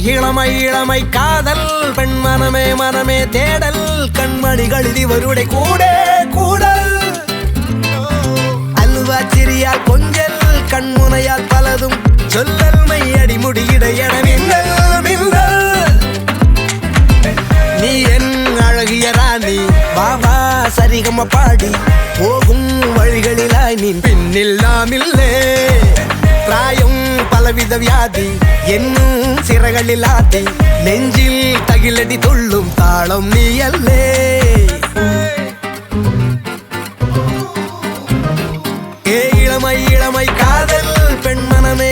இளமை இளமை காதல் பெண் மனமே மனமே தேடல் கண்மணிகள் இவருடைய கூட கூடல் அல்வா சிறியால் கொஞ்சல் கண்முனையால் பலதும் சொல்லல் மையடி முடியிடையட மின்னல் மின்னல் நீ என் அழகிய ராணி பாபா சரிகம பாடி போகும் வழிகளிலாய் நீ பின்னில் நாமில்லே பிராயம் பலவித வியாதி என்னும் சிறகளில் ஆதி நெஞ்சில் தகிலடி துள்ளும் தாளம் நீ அல்லே இளமை இளமை காதல் பெண் மனமே